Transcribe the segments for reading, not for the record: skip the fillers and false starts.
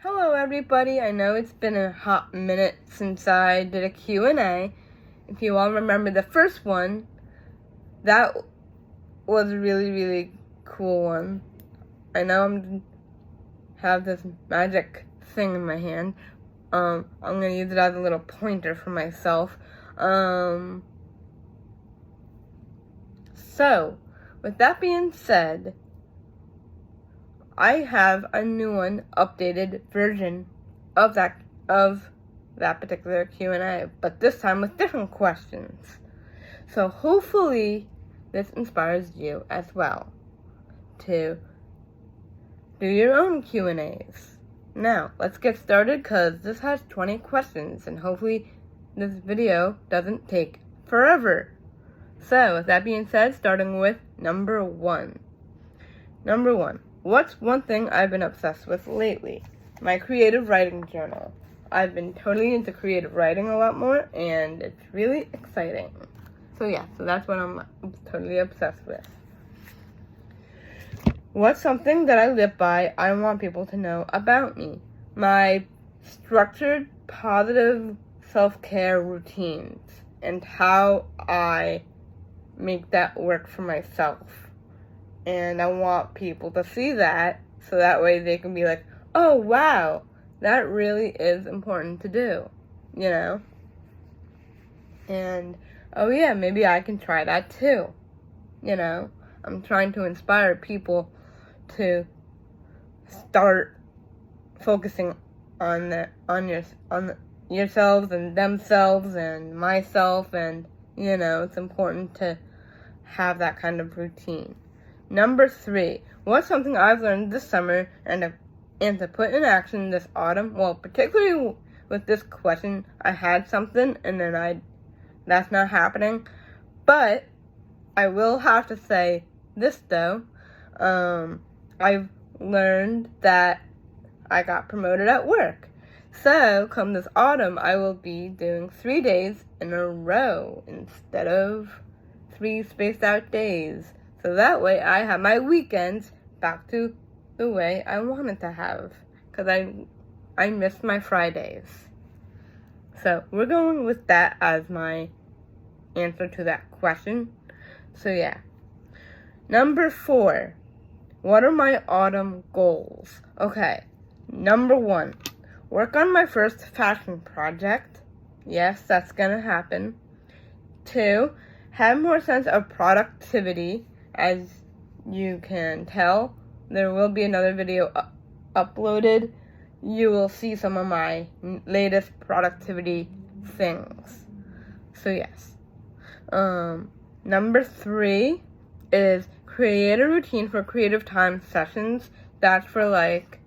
Hello everybody, I know it's been a hot minute since I did a Q&A. If you all remember the first one, that was a really cool one. I know I'm have this magic thing in my hand. I'm gonna use it as a little pointer for myself. So, with that being said, I have a new one, updated version of that particular Q&A, but this time with different questions. So hopefully this inspires you as well to do your own Q&As. Now, let's get started because this has 20 questions and hopefully this video doesn't take forever. So, with that being said, starting with number one. Number one. What's one thing I've been obsessed with lately? My creative writing journal. I've been totally into creative writing a lot more, and it's really exciting. So that's what I'm totally obsessed with. What's something that I live by I want people to know about me? My structured, positive self-care routines and how I make that work for myself. And I want people to see that, so that way they can be like, oh wow, that really is important to do, you know? And, oh yeah, maybe I can try that too, you know? I'm trying to inspire people to start focusing on yourselves and themselves and myself, and, you know, it's important to have that kind of routine. Number 3, what's something I've learned this summer and to put in action this autumn? Well, particularly with this question, I had something and then that's not happening. But I will have to say this though. I've learned that I got promoted at work. So come this autumn, I will be doing 3 days in a row instead of 3 spaced out days. So that way I have my weekends back to the way I wanted to have. Because I missed my Fridays. So we're going with that as my answer to that question. So yeah. Number 4. What are my autumn goals? Okay. Number 1. Work on my first fashion project. Yes, that's gonna happen. 2. Have more sense of productivity. As you can tell, there will be another video uploaded. You will see some of my latest productivity things. So yes. Number 3 is create a routine for creative time sessions. That's for like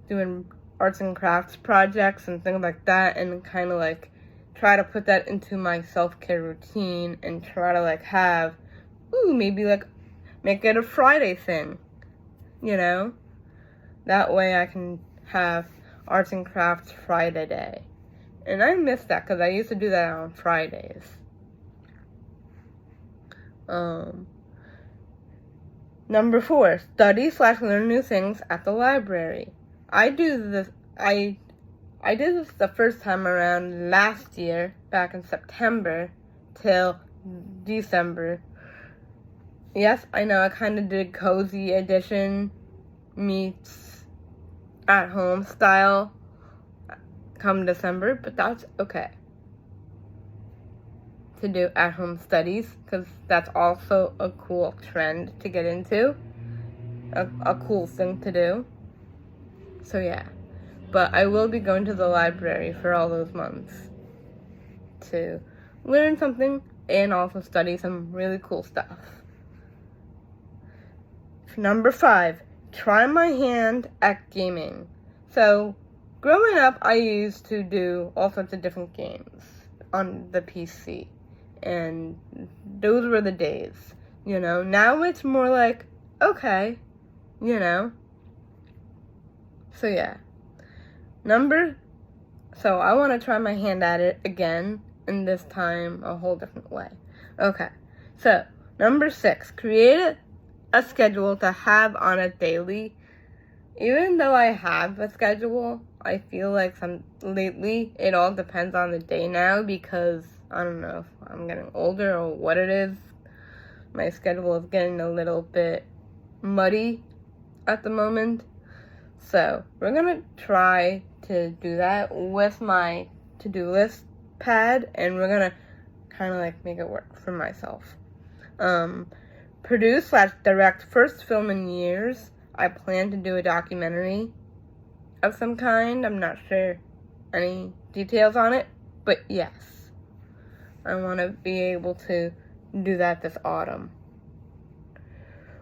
doing arts and crafts projects and things like that, and kind of like try to put that into my self-care routine and try to like have maybe like make it a Friday thing, you know? That way I can have arts and crafts Friday day. And I miss that because I used to do that on Fridays. Number 4, study/learn new things at the library. I did this the first time around last year, back in September till December. Yes, I know I kind of did cozy edition meets at home style come December, but that's okay to do at home studies because that's also a cool trend to get into, a cool thing to do. So yeah, but I will be going to the library for all those months to learn something and also study some really cool stuff. Number 5, try my hand at gaming. So, growing up, I used to do all sorts of different games on the PC. And those were the days, you know. Now it's more like, okay, you know. So yeah. So I want to try my hand at it again, and this time a whole different way. Okay. So, number 6, create a schedule to have on a daily even though I have a schedule, I feel like lately it all depends on the day now because I don't know if I'm getting older or what it is. My schedule is getting a little bit muddy at the moment. So we're gonna try to do that with my to-do list pad, and we're gonna kind of like make it work for myself. Produce/direct first film in years. I plan to do a documentary of some kind. I'm not sure any details on it, but yes, I want to be able to do that this autumn.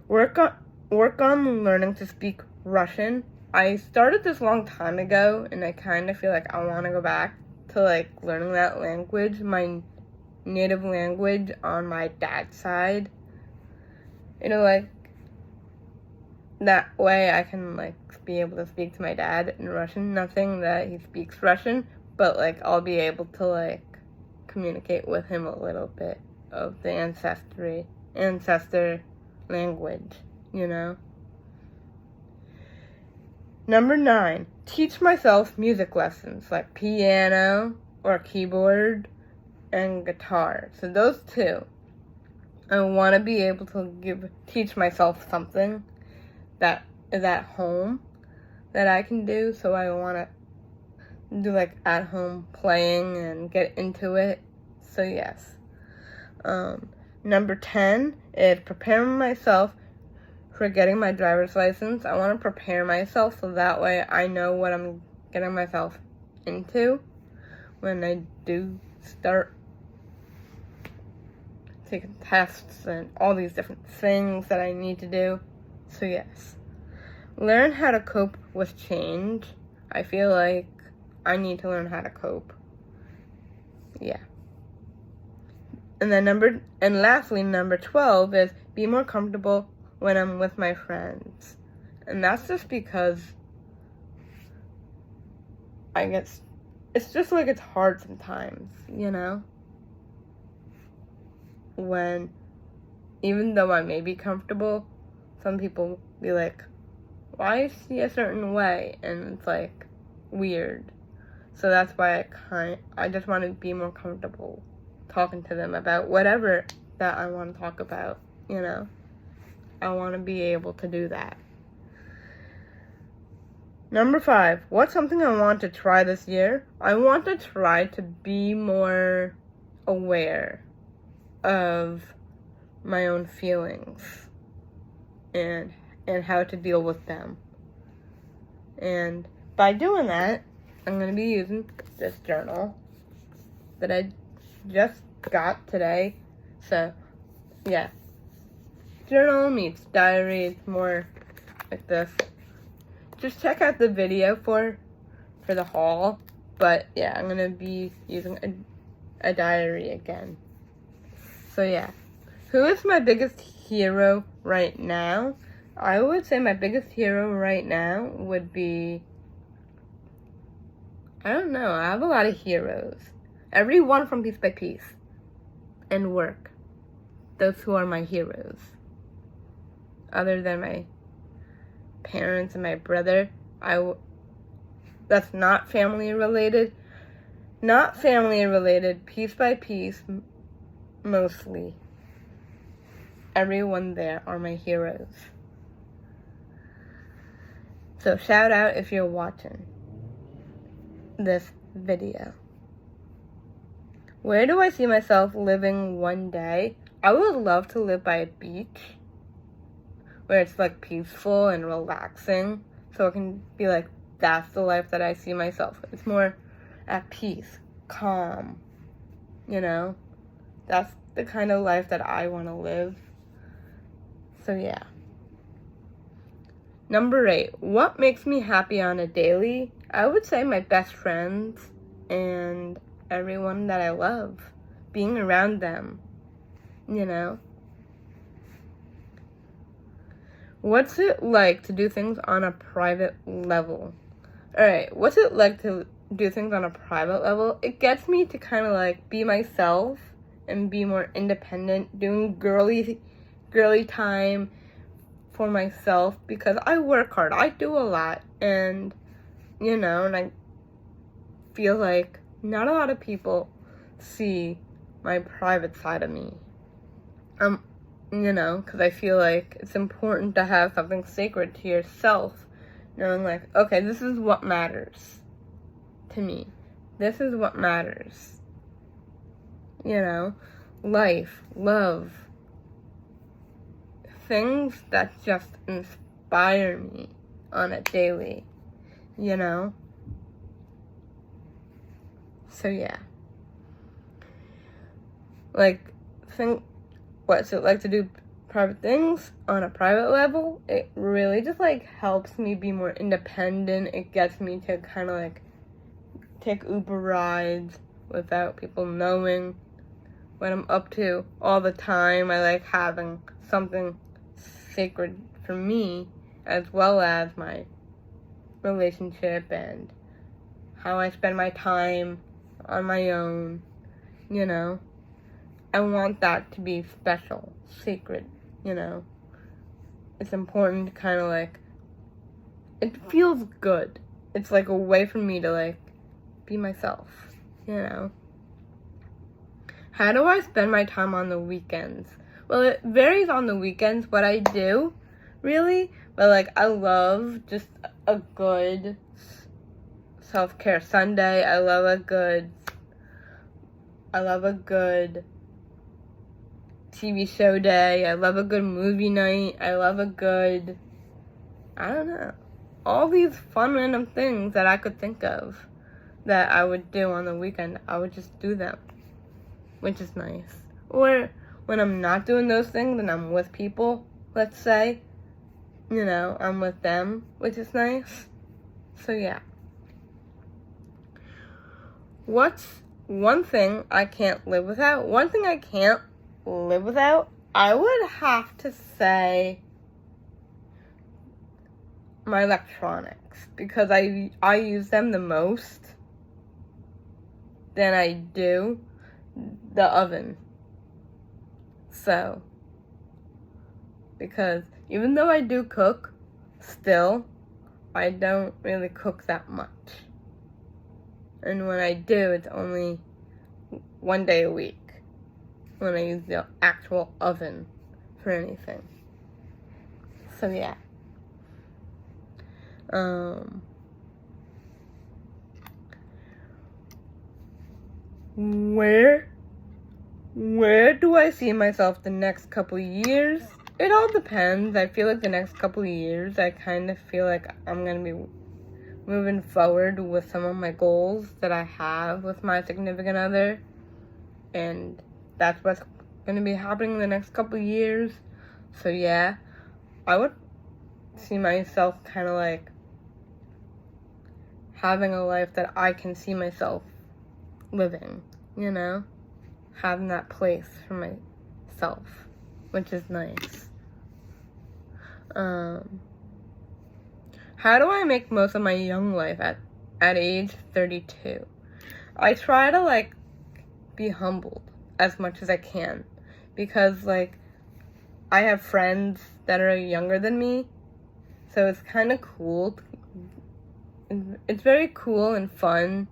Work on learning to speak Russian. I started this long time ago, and I kind of feel like I want to go back to like learning that language, my native language on my dad's side. Like that way I can like be able to speak to my dad in Russian. Nothing that he speaks Russian, but like I'll be able to like communicate with him a little bit of the ancestor language, Number 9, teach myself music lessons like piano or keyboard and guitar. So those two. I want to be able to teach myself something that is at home that I can do. So I want to do like at home playing and get into it. So yes. Number 10 is preparing myself for getting my driver's license. I want to prepare myself so that way I know what I'm getting myself into when I do start taking tests and all these different things that I need to do. So yes. Learn how to cope with change. I feel like I need to learn how to cope. Yeah. And lastly, number 12 is be more comfortable when I'm with my friends. And that's just because it's just like it's hard sometimes, when even though I may be comfortable, some people be like, why is she a certain way? And it's like weird. So that's why I just want to be more comfortable talking to them about whatever that I want to talk about, I want to be able to do that. Number 5, what's something I want to try this year? I want to try to be more aware of my own feelings and how to deal with them. And by doing that, I'm going to be using this journal that I just got today. So, yeah. Journal meets diary. It's more like this. Just check out the video for the haul. But, yeah, I'm going to be using a diary again. So, yeah. Who is my biggest hero right now? I would say my biggest hero right now would be... I don't know. I have a lot of heroes. Everyone from Piece by Piece and Work. Those who are my heroes. Other than my parents and my brother, that's not family related. Not family related. Piece by Piece, mostly. Everyone there are my heroes. So shout out if you're watching this video. Where do I see myself living one day? I would love to live by a beach where it's like peaceful and relaxing, so it can be like, that's the life that I see myself. It's more at peace, calm, that's the kind of life that I want to live. So yeah. Number 8, what makes me happy on a daily? I would say my best friends and everyone that I love, being around them, What's it like to do things on a private level? Alright, what's it like to do things on a private level? It gets me to kind of like be myself and be more independent, doing girly time for myself because I work hard. I do a lot, and and I feel like not a lot of people see my private side of me. Because I feel like it's important to have something sacred to yourself, knowing like, okay, this is what matters to me. This is what matters. Life, love, things that just inspire me on a daily, So yeah. Like, what's it like to do private things on a private level? It really just like helps me be more independent. It gets me to kind of like take Uber rides without people knowing what I'm up to all the time. I like having something sacred for me as well as my relationship and how I spend my time on my own, I want that to be special, sacred, It's important to kind of like, it feels good. It's like a way for me to like be myself, How do I spend my time on the weekends? Well, it varies on the weekends what I do, really. But like, I love just a good self-care Sunday. I love a good TV show day. I love a good movie night. I love a good, I don't know, all these fun random things that I could think of that I would do on the weekend. I would just do them, which is nice. Or when I'm not doing those things and I'm with people, let's say, I'm with them, which is nice. So yeah. What's one thing I can't live without? One thing I can't live without, I would have to say my electronics, because I use them the most than I do the oven. So, because even though I do cook, still, I don't really cook that much. And when I do, it's only one day a week when I use the actual oven for anything. So yeah. Where do I see myself the next couple years? It all depends. I feel like the next couple years, I kind of feel like I'm going to be moving forward with some of my goals that I have with my significant other. And that's what's going to be happening in the next couple years. So yeah, I would see myself kind of like having a life that I can see myself living, having that place for myself, which is nice. How do I make most of my young life at age 32? I try to like be humbled as much as I can, because like I have friends that are younger than me, so it's kind of cool. It's very cool and fun,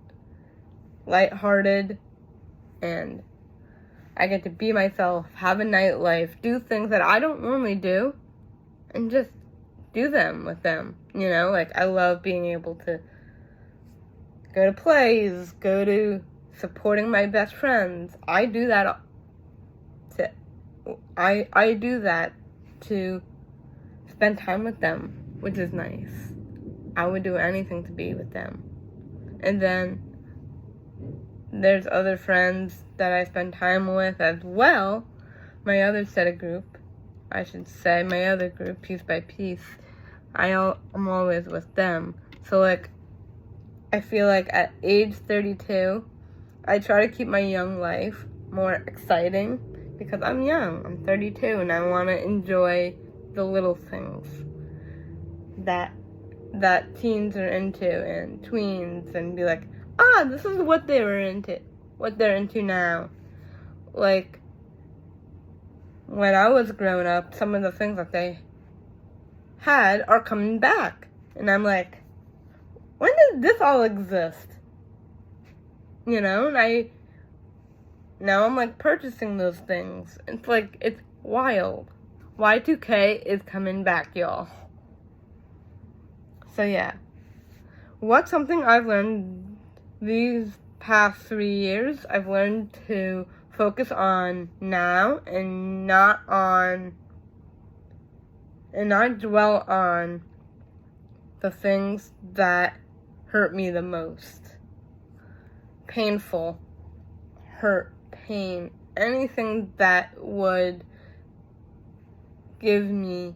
lighthearted, and I get to be myself, have a nightlife, do things that I don't normally do, and just do them with them, like I love being able to go to plays, go to supporting my best friends. I do that to spend time with them, which is nice. I would do anything to be with them. And then there's other friends that I spend time with as well. My other group, piece by piece, I'm always with them. So like, I feel like at age 32, I try to keep my young life more exciting, because I'm young. I'm 32 and I want to enjoy the little things that teens are into and tweens, and be like, this is what they're into now. Like, when I was growing up, some of the things that they had are coming back. And I'm like, when did this all exist? You know, and now I'm like purchasing those things. It's like, it's wild. Y2K is coming back, y'all. So yeah. What's something I've learned these past 3 years? I've learned to focus on now and not dwell on the things that hurt me the most. Painful, hurt, pain, anything that would give me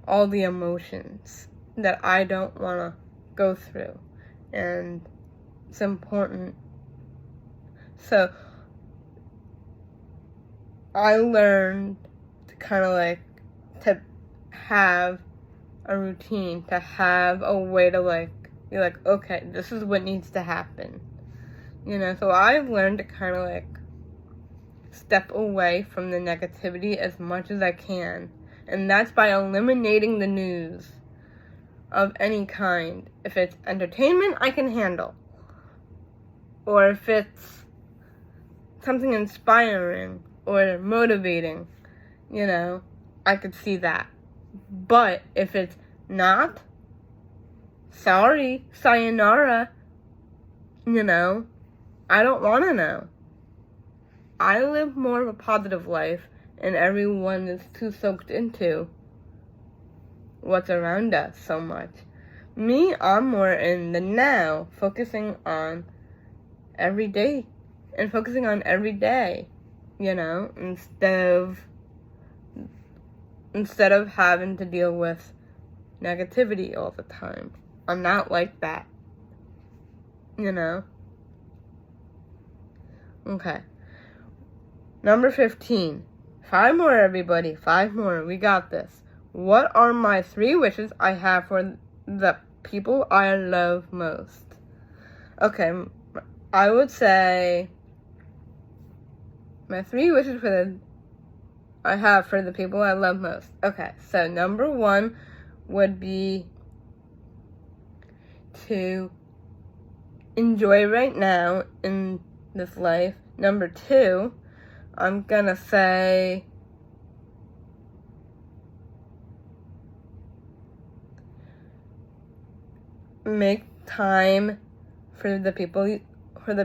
all the emotions that I don't want to go through. And it's important. So I learned to kind of like to have a routine, to have a way to like be like, okay, this is what needs to happen. You know, so I've learned to kind of like step away from the negativity as much as I can. And that's by eliminating the news of any kind. If it's entertainment, I can handle. Or if it's something inspiring or motivating, you know, I could see that. But if it's not, sorry, sayonara, you know, I don't want to know. I live more of a positive life, and everyone is too soaked into what's around us so much. Me, I'm more in the now, focusing on every day, and focusing on every day, you know, instead of having to deal with negativity all the time. I'm not like that, you know. Okay. Number 15. 5 more, everybody. 5 more. We got this. What are my 3 wishes I have for the people I love most? Okay, I would say my 3 wishes I have for the people I love most. Okay, so number 1 would be to enjoy right now in this life. Number 2, I'm gonna say make time for the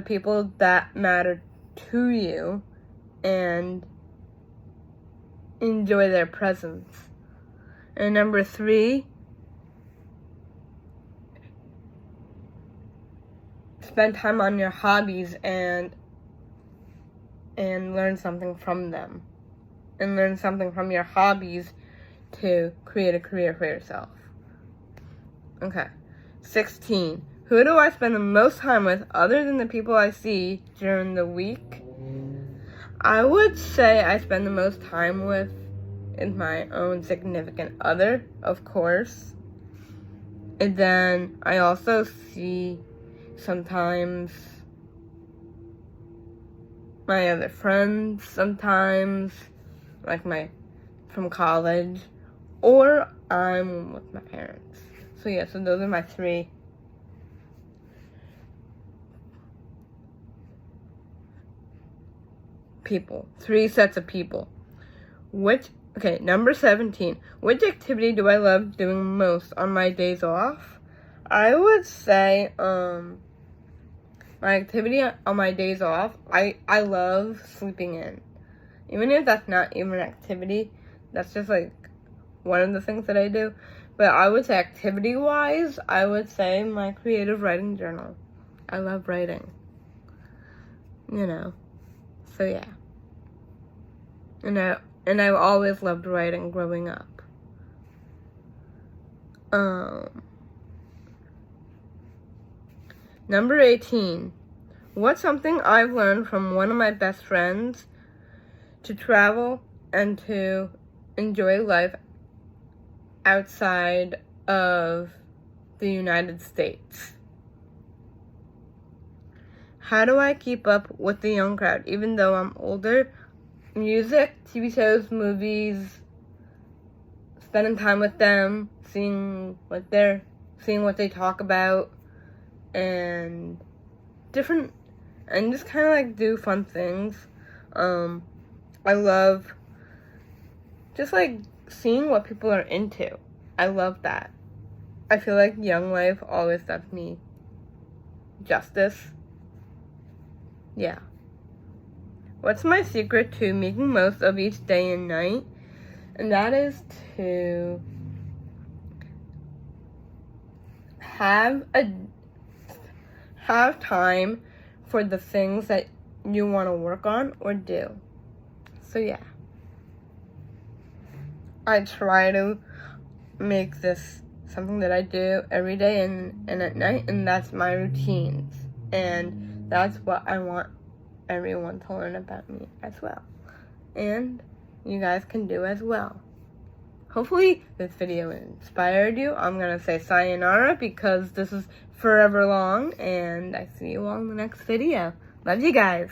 people that matter to you and enjoy their presence. And number 3, spend time on your hobbies and learn something from them. And learn something from your hobbies to create a career for yourself. Okay. 16. Who do I spend the most time with other than the people I see during the week? I would say I spend the most time with my own significant other, of course. And then I also see sometimes my other friends, sometimes like from college, or I'm with my parents. So yeah, so those are my 3 people, 3 sets of people. Number 17. Which activity do I love doing most on my days off? I would say, my activity on my days off, I love sleeping in. Even if that's not even an activity, that's just like one of the things that I do. But I would say activity-wise, I would say my creative writing journal. I love writing. You know. So yeah. And I've always loved writing growing up. Number 18. What's something I've learned from one of my best friends? To travel and to enjoy life outside of the United States. How do I keep up with the young crowd even though I'm older? Music, TV shows, movies, spending time with them, seeing what they talk about, and just kind of like do fun things. I love just like seeing what people are into. I love that. I feel like Young Life always does me justice. Yeah. What's my secret to making most of each day and night? And that is to have time for the things that you want to work on or do. So yeah. I try to make this something that I do every day and at night, and that's my routines. And that's what I want everyone to learn about me as well. And you guys can do as well. Hopefully this video inspired you. I'm going to say sayonara because this is forever long, and I see you all in the next video. Love you guys.